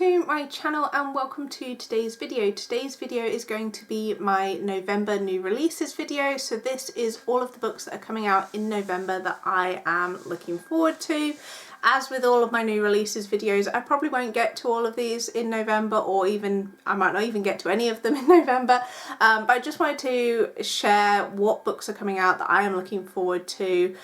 to my channel and welcome to today's video. Today's video is going to be my November new releases video. So this is all of the books that are coming out in November that I am looking forward to. As with all of my new releases videos, I probably won't get to all of these in November, or even I might not even get to any of them in November, but I just wanted to share what books are coming out that I am looking forward to.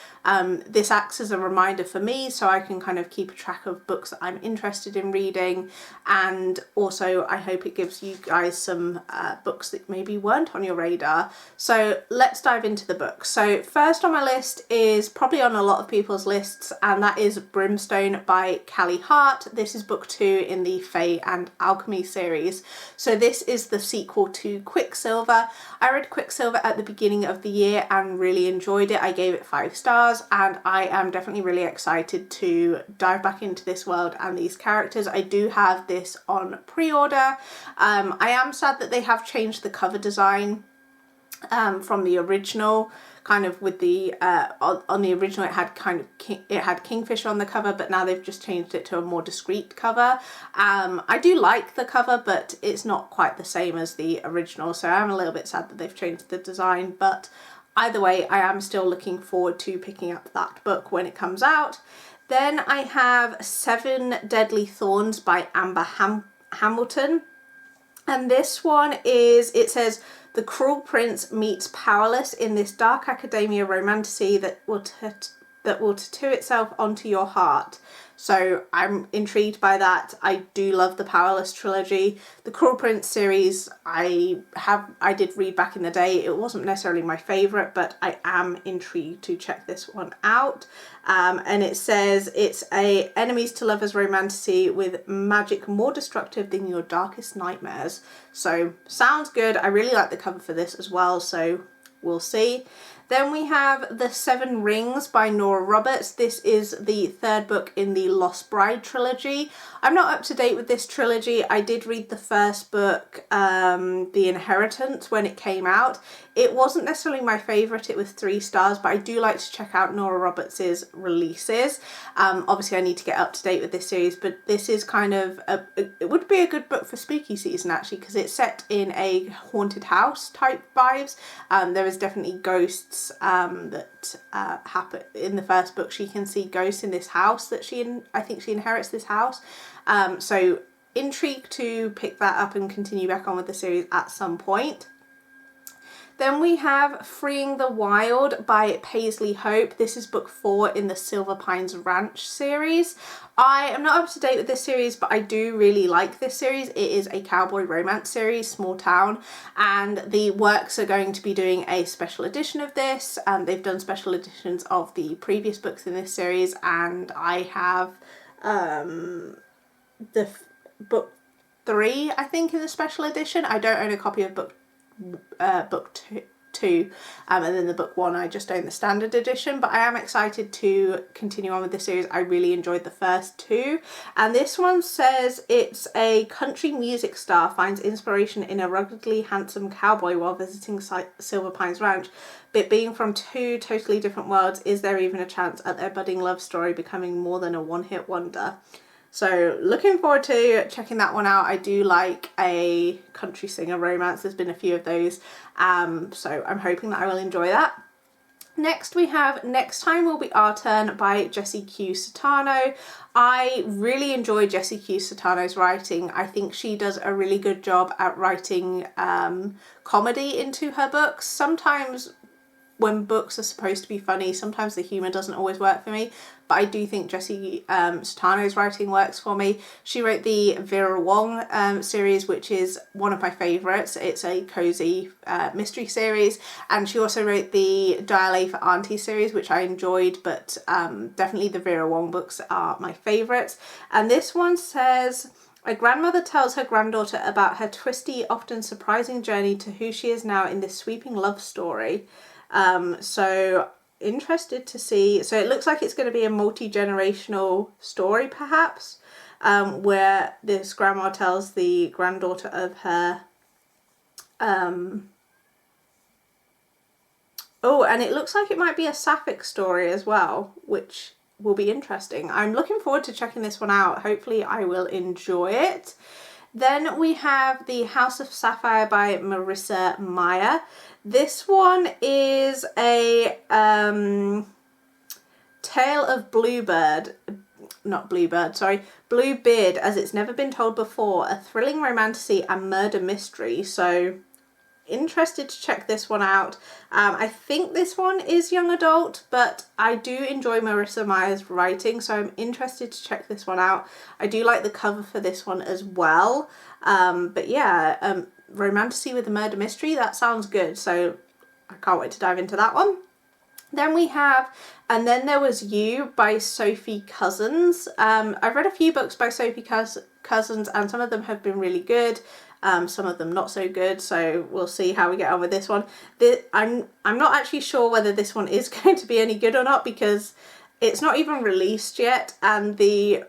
This acts as a reminder for me so I can kind of keep a track of books that I'm interested in reading, and also I hope it gives you guys some books that maybe weren't on your radar. So let's dive into the books. So first on my list is probably on a lot of people's lists, and that is Brimstone by Callie Hart. This is book 2 in the Fae and Alchemy series. So this is the sequel to Quicksilver. I read Quicksilver at the beginning of the year and really enjoyed it. I gave it 5 stars, and I am definitely really excited to dive back into this world and these characters. I do have this on pre-order. I am sad that they have changed the cover design from the original, kind of with the on the original it had Kingfisher on the cover, but now they've just changed it to a more discreet cover. I do like the cover, but it's not quite the same as the original, so I'm a little bit sad that they've changed the design, but either way I am still looking forward to picking up that book when it comes out. Then I have Seven Deadly Thorns by Amber Hamilton, and this one is, it says, the cruel prince meets powerless in this dark academia romantasy that will tattoo itself onto your heart. So I'm intrigued by that. I do love the Powerless trilogy. The Cruel Prince series I did read back in the day. It wasn't necessarily my favourite, but I am intrigued to check this one out. And it says it's a enemies to lovers romantasy with magic more destructive than your darkest nightmares. So sounds good. I really like the cover for this as well, so we'll see. Then we have The Seven Rings by Nora Roberts. This is the 3rd book in the Lost Bride trilogy. I'm not up to date with this trilogy. I did read the first book, The Inheritance, when it came out. It wasn't necessarily my favourite. It was 3 stars, but I do like to check out Nora Roberts' releases. Obviously I need to get up to date with this series, but this is kind of, it would be a good book for spooky season actually, because it's set in a haunted house type vibes. There is definitely ghosts that happen in the first book. She can see ghosts in this house that I think she inherits this house. So intrigued to pick that up and continue back on with the series at some point. Then we have Freeing the Wild by Paisley Hope. This is book 4 in the Silver Pines Ranch series. I am not up to date with this series, but I do really like this series. It is a cowboy romance series, small town, and the Works are going to be doing a special edition of this. They've done special editions of the previous books in this series, and I have the book 3, I think, in the special edition. I don't own a copy of book 2, and then the book 1 I just own the standard edition, but I am excited to continue on with this series. I really enjoyed the first 2, and this one says it's a country music star finds inspiration in a ruggedly handsome cowboy while visiting Silver Pines Ranch, but being from 2 totally different worlds, is there even a chance at their budding love story becoming more than a one-hit wonder? So looking forward to checking that one out. I do like a country singer romance. There's been a few of those. So I'm hoping that I will enjoy that. Next we have Next Time Will Be Our Turn by Jessie Q Sutarno. I really enjoy Jessie Q Sutarno's writing. I think she does a really good job at writing comedy into her books. Sometimes when books are supposed to be funny, sometimes the humour doesn't always work for me, but I do think Jessie Sutarno's writing works for me. She wrote the Vera Wong series, which is one of my favourites. It's a cosy mystery series, and she also wrote the Dial A for Auntie series, which I enjoyed, but definitely the Vera Wong books are my favourites. And this one says, a grandmother tells her granddaughter about her twisty, often surprising journey to who she is now in this sweeping love story. So interested to see. So it looks like it's going to be a multi-generational story perhaps, where this grandma tells the granddaughter of her oh, and it looks like it might be a sapphic story as well, which will be interesting. I'm looking forward to checking this one out. Hopefully I will enjoy it. Then we have The House of Sapphire by Marissa Meyer. This one is a tale of Bluebeard as it's never been told before, a thrilling romantasy and murder mystery. So interested to check this one out. I think this one is young adult, but I do enjoy Marissa Meyer's writing, so I'm interested to check this one out. I do like the cover for this one as well. But yeah, romantasy with a murder mystery, that sounds good, so I can't wait to dive into that one. Then we have And Then There Was You by Sophie Cousins. I've read a few books by Sophie Cousins, and some of them have been really good. Some of them not so good, so we'll see how we get on with this one. I'm not actually sure whether this one is going to be any good or not, because it's not even released yet, and the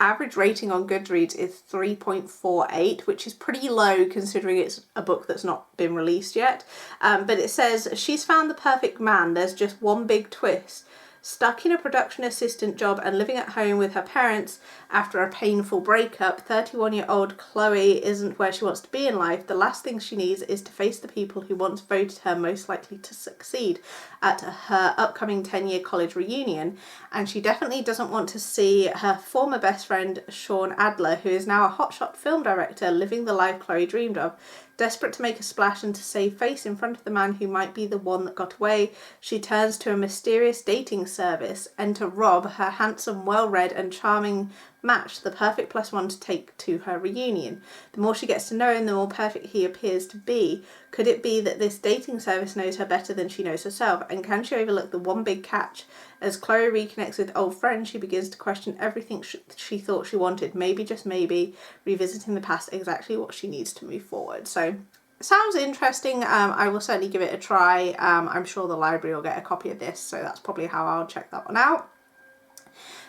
average rating on Goodreads is 3.48, which is pretty low considering it's a book that's not been released yet. But it says, she's found the perfect man, there's just one big twist. Stuck in a production assistant job and living at home with her parents after a painful breakup, 31-year-old Chloe isn't where she wants to be in life. The last thing she needs is to face the people who once voted her most likely to succeed at her upcoming 10-year college reunion. And she definitely doesn't want to see her former best friend, Sean Adler, who is now a hotshot film director living the life Chloe dreamed of. Desperate to make a splash and to save face in front of the man who might be the one that got away, she turns to a mysterious dating service. Enter Rob, her handsome, well-read and charming match, the perfect plus one to take to her reunion. The more she gets to know him, the more perfect he appears to be. Could it be that this dating service knows her better than she knows herself? And can she overlook the one big catch? As Chloe reconnects with old friends, she begins to question everything she thought she wanted. Maybe, just maybe, revisiting the past, exactly what she needs to move forward. So, sounds interesting. I will certainly give it a try. I'm sure the library will get a copy of this, so that's probably how I'll check that one out.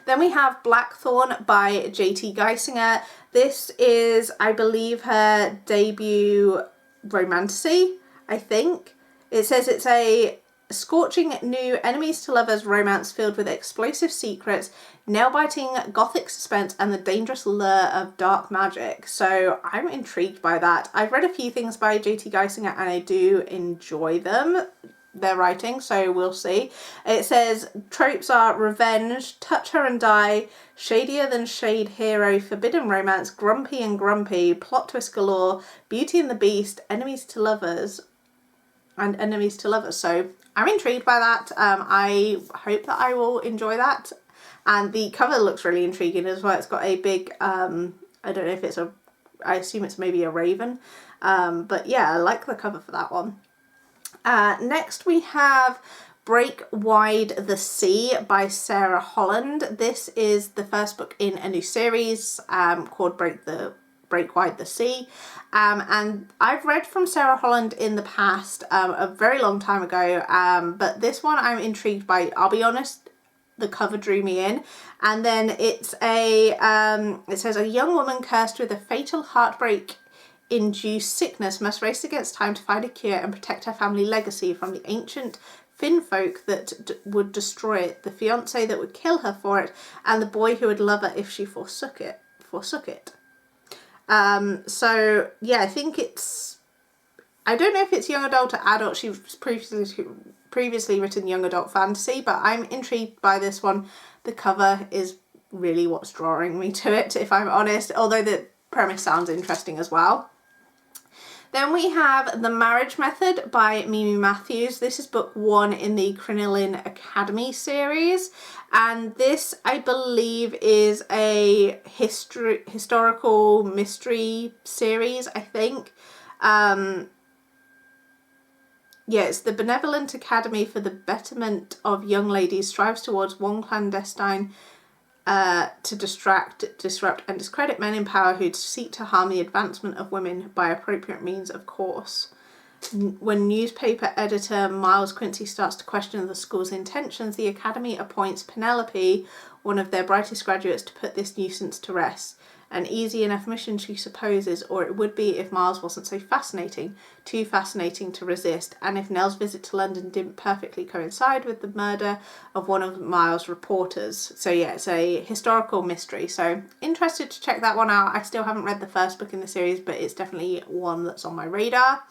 Then we have Blackthorn by J.T. Geisinger. This is, I believe, her debut romantasy, I think. It says it's a scorching new enemies to lovers romance filled with explosive secrets, nail-biting gothic suspense, and the dangerous lure of dark magic. So I'm intrigued by that. I've read a few things by J.T. Geisinger and I do enjoy their writing, so we'll see. It says tropes are revenge, touch her and die, shadier than shade hero, forbidden romance, grumpy and grumpy, plot twist galore, Beauty and the Beast, enemies to lovers, and enemies to lovers. So I'm intrigued by that. I hope that I will enjoy that. And the cover looks really intriguing as well. It's got a big, I don't know if it's I assume it's maybe a raven. But yeah, I like the cover for that one. Next we have Break Wide the Sea by Sarah Holland. This is the first book in a new series called Break Wide the Sea. And I've read from Sarah Holland in the past, a very long time ago, but this one I'm intrigued by. I'll be honest, the cover drew me in. And then it says a young woman cursed with a fatal heartbreak induced sickness must race against time to find a cure and protect her family legacy from the ancient Finn folk that would destroy it, the fiancé that would kill her for it, and the boy who would love her if she forsook it. So yeah, I think I don't know if it's young adult or adult. She's previously written young adult fantasy, but I'm intrigued by this one. The cover is really what's drawing me to it, if I'm honest, although the premise sounds interesting as well. Then we have The Marriage Method by Mimi Matthews. This is book 1 in the Crinoline Academy series. And this, I believe, is a historical mystery series, I think. Yeah, it's the Benevolent Academy for the Betterment of Young Ladies strives towards one clandestine to disrupt and discredit men in power who seek to harm the advancement of women by appropriate means, of course. When newspaper editor Miles Quincy starts to question the school's intentions, the Academy appoints Penelope, one of their brightest graduates, to put this nuisance to rest. An easy enough mission, she supposes, or it would be if Miles wasn't so fascinating, too fascinating to resist, and if Nell's visit to London didn't perfectly coincide with the murder of one of Miles' reporters. So yeah, it's a historical mystery. So interested to check that one out. I still haven't read the first book in the series, but it's definitely one that's on my radar.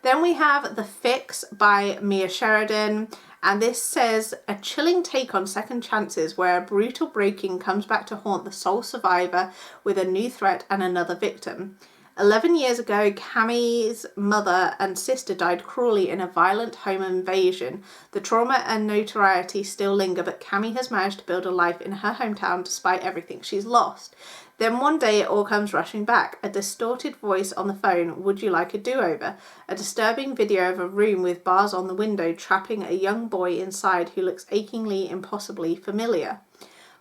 Then we have The Fix by Mia Sheridan, and this says a chilling take on second chances where a brutal break-in comes back to haunt the sole survivor with a new threat and another victim. 11 years ago, Cammie's mother and sister died cruelly in a violent home invasion. The trauma and notoriety still linger, but Cammie has managed to build a life in her hometown despite everything she's lost. Then one day it all comes rushing back. A distorted voice on the phone, would you like a do-over? A disturbing video of a room with bars on the window trapping a young boy inside who looks achingly, impossibly familiar.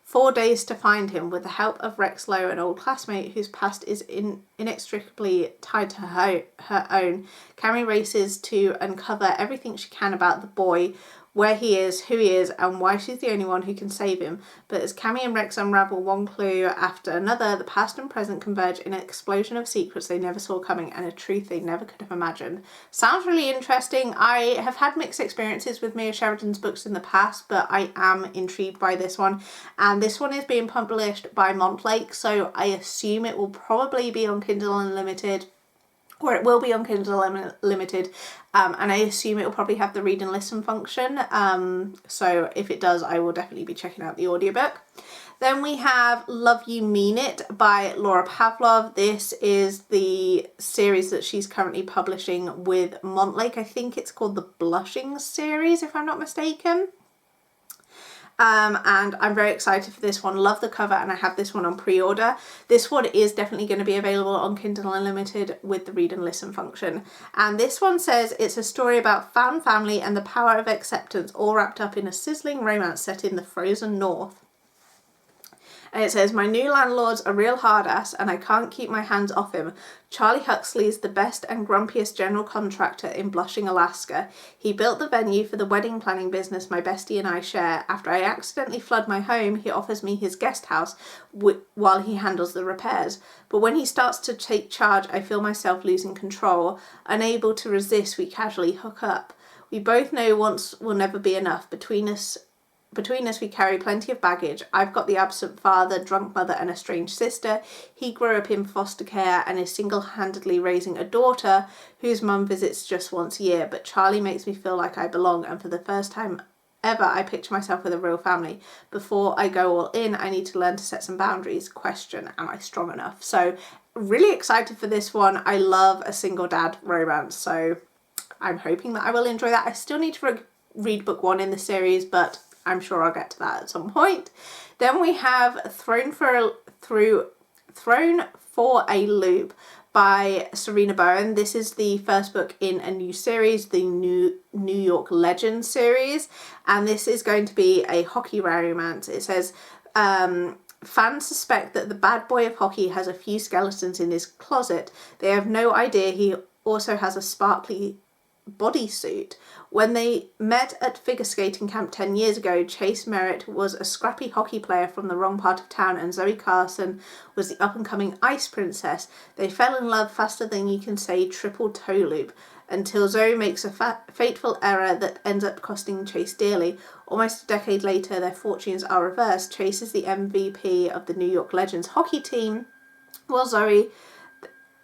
4 days to find him. With the help of Rex Lowe, an old classmate whose past is inextricably tied to her own, Cammie races to uncover everything she can about the boy, where he is, who he is, and why she's the only one who can save him. But as Cammie and Rex unravel one clue after another, the past and present converge in an explosion of secrets they never saw coming and a truth they never could have imagined. Sounds really interesting. I have had mixed experiences with Mia Sheridan's books in the past, but I am intrigued by this one. And this one is being published by Montlake, so I assume it will probably be on Kindle Unlimited, or it will be on Kindle Unlimited, and I assume it will probably have the read and listen function, so if it does, I will definitely be checking out the audiobook. Then we have Love You Mean It by Laura Pavlov. This is the series that she's currently publishing with Montlake. I think it's called the Blushing series, if I'm not mistaken. And I'm very excited for this one. Love the cover, and I have this one on pre-order. This one is definitely going to be available on Kindle Unlimited with the read and listen function. And this one says it's a story about found family and the power of acceptance, all wrapped up in a sizzling romance set in the frozen north. And it says, my new landlord's a real hard ass and I can't keep my hands off him. Charlie Huxley's the best and grumpiest general contractor in Blushing, Alaska. He built the venue for the wedding planning business my bestie and I share. After I accidentally flood my home, he offers me his guest house while he handles the repairs. But when he starts to take charge, I feel myself losing control. Unable to resist, we casually hook up. We both know once will never be enough. Between us, we carry plenty of baggage. I've got the absent father, drunk mother, and a strange sister. He grew up in foster care and is single-handedly raising a daughter whose mum visits just once a year. But Charlie makes me feel like I belong, and for the first time ever, I picture myself with a real family. Before I go all in, I need to learn to set some boundaries. Question, am I strong enough? So, really excited for this one. I love a single dad romance, so I'm hoping that I will enjoy that. I still need to read book 1 in the series, but I'm sure I'll get to that at some point. Then we have Thrown for a Loop by Serena Bowen. This is the first book in a new series, the New York Legends series, and this is going to be a hockey romance. It says, fans suspect that the bad boy of hockey has a few skeletons in his closet. They have no idea he also has a sparkly bodysuit. When they met at figure skating camp 10 years ago, Chase Merritt was a scrappy hockey player from the wrong part of town and Zoe Carson was the up-and-coming ice princess. They fell in love faster than you can say triple toe loop, until Zoe makes a fateful error that ends up costing Chase dearly. Almost a decade later, their fortunes are reversed. Chase is the MVP of the New York Legends hockey team, while Zoe,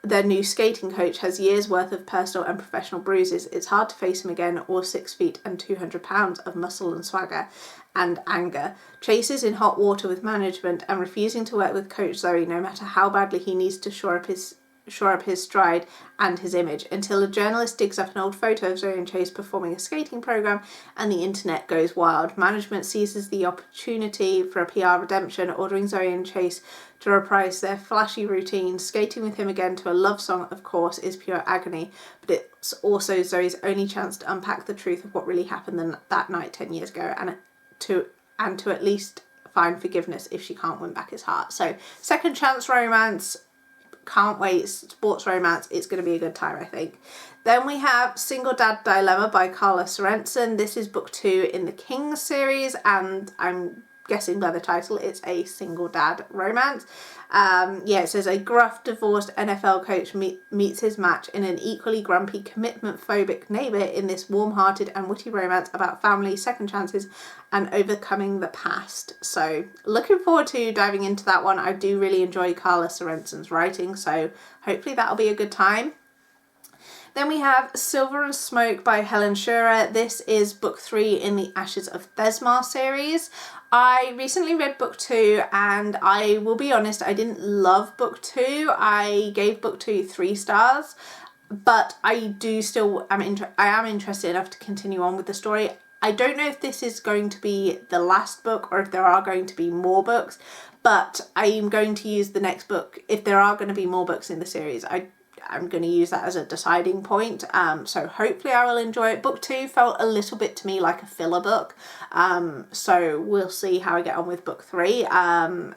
their new skating coach, has years worth of personal and professional bruises. It's hard to face him again, or 6 feet and 200 pounds of muscle and swagger and anger. Chase is in hot water with management and refusing to work with coach Zoe no matter how badly he needs to shore up his stride and his image, until a journalist digs up an old photo of Zoe and Chase performing a skating program and the internet goes wild. Management seizes the opportunity for a PR redemption, ordering Zoe and Chase to reprise their flashy routine. Skating with him again to a love song, of course, is pure agony, but it's also Zoe's only chance to unpack the truth of what really happened that night 10 years ago and to at least find forgiveness if she can't win back his heart. So, second chance romance. Can't wait. Sports romance. It's going to be a good time, I think. Then we have Single Dad Dilemma by Carla Sorensen. This is book 2 in the Kings series, and I'm guessing by the title, it's a single dad romance. Yeah, it says a gruff, divorced NFL coach meets his match in an equally grumpy, commitment-phobic neighbour in this warm-hearted and witty romance about family, second chances, and overcoming the past. So, looking forward to diving into that one. I do really enjoy Carla Sorensen's writing, so hopefully that'll be a good time. Then we have Silver and Smoke by Helen Shearer. This is book 3 in the Ashes of Thesmar series. I recently read book 2 and I will be honest, I didn't love book 2. I gave book 2 3 stars, but I am interested enough to continue on with the story. I don't know if this is going to be the last book or if there are going to be more books, but I'm going to use the next book. If there are going to be more books in the series, I'm going to use that as a deciding point. So hopefully I will enjoy it. Book 2 felt a little bit to me like a filler book. So we'll see how I get on with book 3.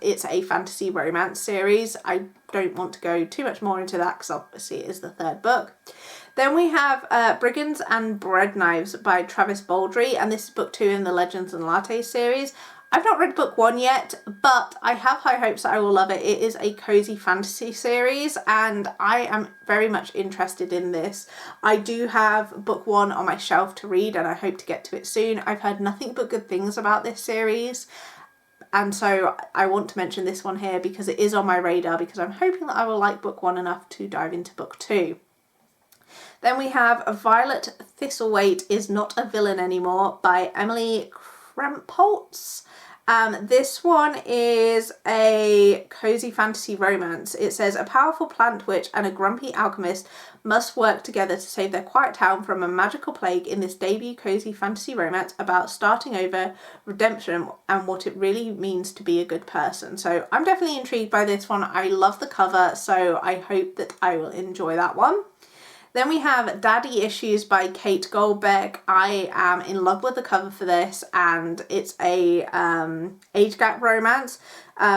It's a fantasy romance series. I don't want to go too much more into that because obviously it is the 3rd book. Then we have Brigands and Bread Knives by Travis Baldree, and this is book 2 in the Legends and Latte series. I've not read book 1 yet, but I have high hopes that I will love it. It is a cozy fantasy series and I am very much interested in this. I do have book 1 on my shelf to read and I hope to get to it soon. I've heard nothing but good things about this series, and so I want to mention this one here because it is on my radar, because I'm hoping that I will like book 1 enough to dive into book 2. Then we have Violet Thistlethwaite is Not a Villain Anymore by Emily Krempholtz. This one is a cozy fantasy romance. It says a powerful plant witch and a grumpy alchemist must work together to save their quiet town from a magical plague in this debut cozy fantasy romance about starting over, redemption, and what it really means to be a good person. So I'm definitely intrigued by this one. I love the cover, so I hope that I will enjoy that one. Then we have Daddy Issues by Kate Goldbeck. I am in love with the cover for this, and it's a age gap romance.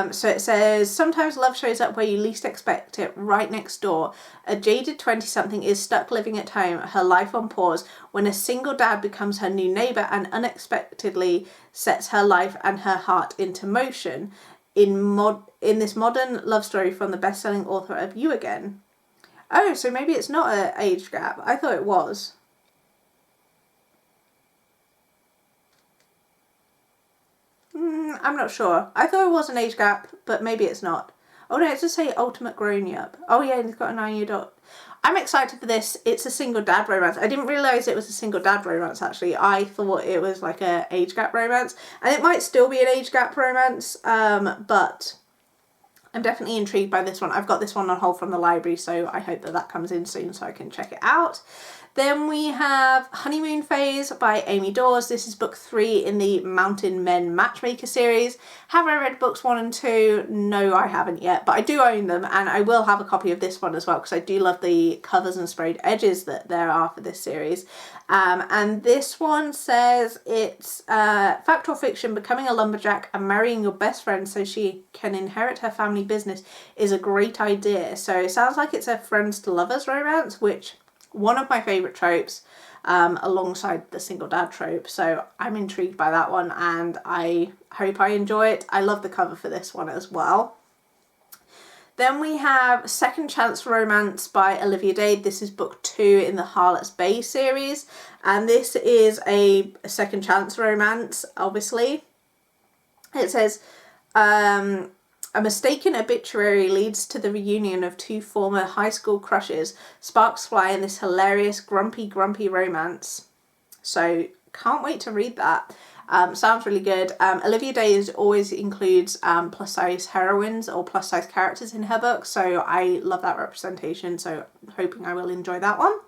So it says, sometimes love shows up where you least expect it, right next door. A jaded 20-something is stuck living at home, her life on pause, when a single dad becomes her new neighbour and unexpectedly sets her life and her heart into motion. In this modern love story from the best-selling author of You Again. Oh, so maybe it's not an age gap. I thought it was. I'm not sure. I thought it was an age gap, but maybe it's not. Oh no, it does say Ultimate Grown Up. Oh yeah, and it's got a 9-year dot. I'm excited for this. It's a single dad romance. I didn't realise it was a single dad romance actually. I thought it was like a age gap romance. And it might still be an age gap romance, but I'm definitely intrigued by this one. I've got this one on hold from the library, so I hope that that comes in soon so I can check it out. Then we have Honeymoon Phase by Amy Dawes. This is book 3 in the Mountain Men Matchmaker series. Have I read books 1 and 2? No, I haven't yet, but I do own them, and I will have a copy of this one as well because I do love the covers and sprayed edges that there are for this series. And this one says it's fact or fiction, becoming a lumberjack and marrying your best friend so she can inherit her family business is a great idea. So it sounds like it's a friends to lovers romance, which one of my favourite tropes, alongside the single dad trope. So I'm intrigued by that one and I hope I enjoy it. I love the cover for this one as well. Then we have Second Chance Romance by Olivia Dade. This is book 2 in the Harlot's Bay series. And this is a second chance romance, obviously. It says, a mistaken obituary leads to the reunion of 2 former high school crushes. Sparks fly in this hilarious grumpy romance. So can't wait to read that. Sounds really good. Olivia Dade always includes plus size heroines or plus size characters in her books, so I love that representation, so hoping I will enjoy that one.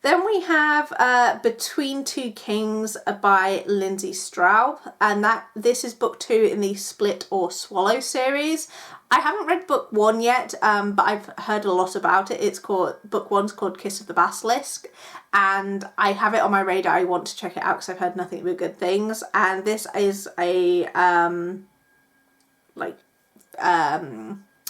Then we have Between Two Kings by Lindsay Straub, and this is book 2 in the Split or Swallow series. I haven't read book 1 yet, but I've heard a lot about it. Book 1's called Kiss of the Basilisk, and I have it on my radar. I want to check it out because I've heard nothing but good things. And this is a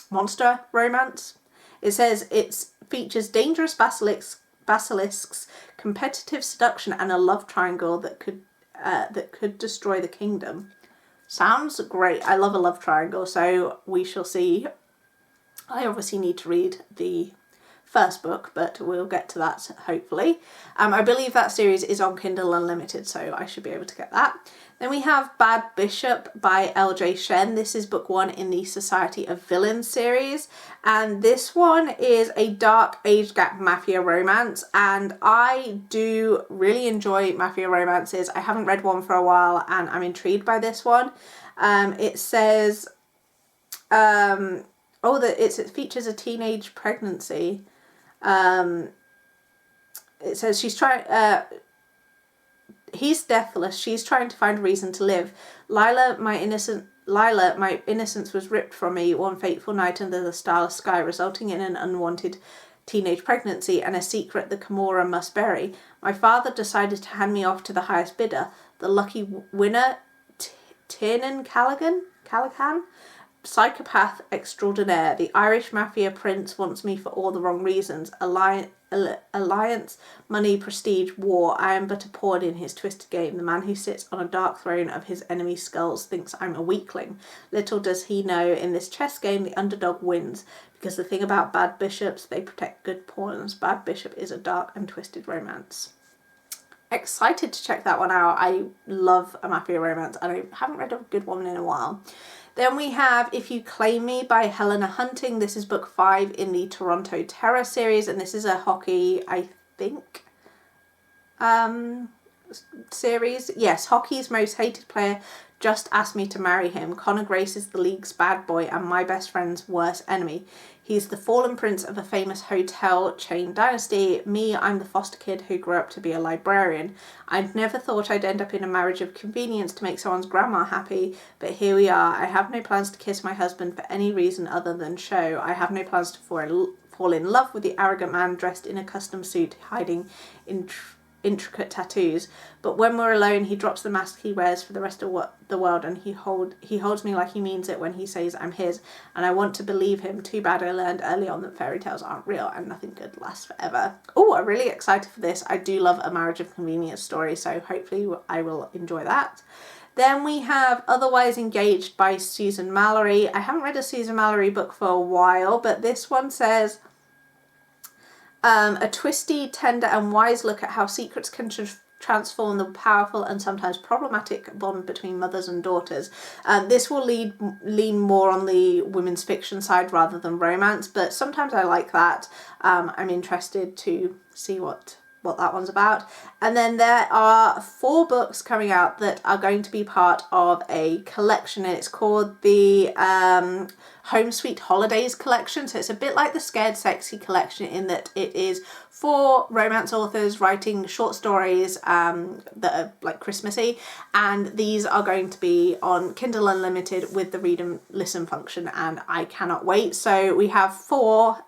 monster romance. It says it features dangerous basilisks, competitive seduction, and a love triangle that could destroy the kingdom. Sounds great. I love a love triangle, so we shall see. I obviously need to read the first book, but we'll get to that hopefully. I believe that series is on Kindle Unlimited, so I should be able to get that. Then we have Bad Bishop by L.J. Shen. This is book 1 in the Society of Villains series, and this one is a dark age gap mafia romance, and I do really enjoy mafia romances. I haven't read one for a while and I'm intrigued by this one. It says that it features a teenage pregnancy. It says he's deathless. She's trying to find a reason to live. Lila, my innocence was ripped from me one fateful night under the starless sky, resulting in an unwanted teenage pregnancy and a secret the Kimura must bury. My father decided to hand me off to the highest bidder, the lucky winner, Tiernan Callaghan, psychopath extraordinaire. The Irish mafia prince wants me for all the wrong reasons. Alliance, money, prestige, war. I am but a pawn in his twisted game. The man who sits on a dark throne of his enemy's skulls thinks I'm a weakling. Little does he know, in this chess game the underdog wins, because the thing about bad bishops, they protect good pawns. Bad Bishop is a dark and twisted romance. Excited to check that one out. I love a mafia romance and I haven't read a good one in a while. Then we have If You Claim Me by Helena Hunting. This is book 5 in the Toronto Terror series, and this is a hockey, I think, series. Yes, hockey's most hated player just asked me to marry him. Connor Grace is the league's bad boy and my best friend's worst enemy. He's the fallen prince of a famous hotel chain dynasty. Me, I'm the foster kid who grew up to be a librarian. I'd never thought I'd end up in a marriage of convenience to make someone's grandma happy, but here we are. I have no plans to kiss my husband for any reason other than show. I have no plans to fall in love with the arrogant man dressed in a custom suit hiding intricate tattoos, but when we're alone he drops the mask he wears for the rest of the world, and he holds me like he means it when he says I'm his, and I want to believe him. Too bad I learned early on that fairy tales aren't real and nothing good lasts forever. Oh, I'm really excited for this. I do love a marriage of convenience story, so hopefully I will enjoy that. Then we have Otherwise Engaged by Susan Mallory. I haven't read a Susan Mallory book for a while, but this one says a twisty, tender and wise look at how secrets can transform the powerful and sometimes problematic bond between mothers and daughters. This will lean more on the women's fiction side rather than romance, but sometimes I like that. I'm interested to see what that one's about. And then there are 4 books coming out that are going to be part of a collection, and it's called the Home Sweet Holidays collection. So it's a bit like the Scared Sexy collection in that it is 4 romance authors writing short stories that are like Christmassy, and these are going to be on Kindle Unlimited with the read and listen function, and I cannot wait. So we have 4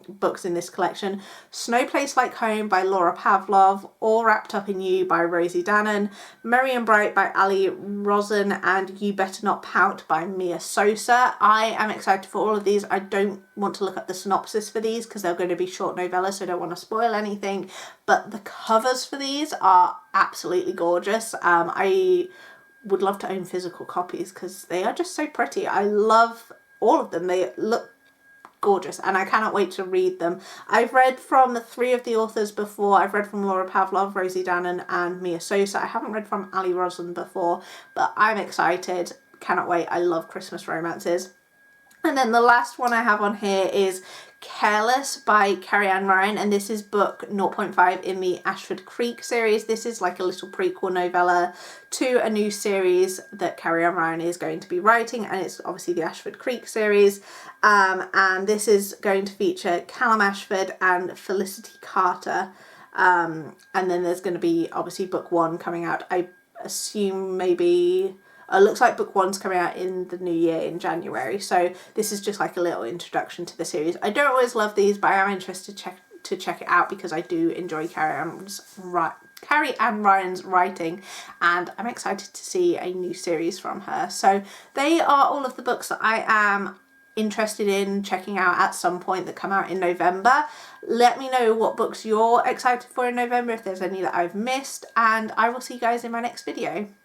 books in this collection: Snow Place Like Home by Laura Pavlov, All Wrapped Up in You by Rosie Danan, Merry and Bright by Ali Rosen, and You Better Not Pout by Mia Sosa. I am excited for all of these. I don't want to look up the synopsis for these because they're going to be short novellas, so I don't want to spoil anything, but the covers for these are absolutely gorgeous. I would love to own physical copies because they are just so pretty. I love all of them. They look gorgeous and I cannot wait to read them. I've read from 3 of the authors before. I've read from Laura Pavlov, Rosie Danan and Mia Sosa. I haven't read from Ali Rosen before, but I'm excited. Cannot wait. I love Christmas romances. And then the last one I have on here is Careless by Carrie Ann Ryan, and this is book 0.5 in the Ashford Creek series. This is like a little prequel novella to a new series that Carrie Ann Ryan is going to be writing, and it's obviously the Ashford Creek series. And this is going to feature Callum Ashford and Felicity Carter. And then there's going to be obviously book 1 coming out, I assume maybe... looks like book 1's coming out in the new year in January, so this is just like a little introduction to the series. I don't always love these, but I am interested to check it out because I do enjoy Carrie Ann Ryan's writing, and I'm excited to see a new series from her. So they are all of the books that I am interested in checking out at some point that come out in November. Let me know what books you're excited for in November, if there's any that I've missed, and I will see you guys in my next video.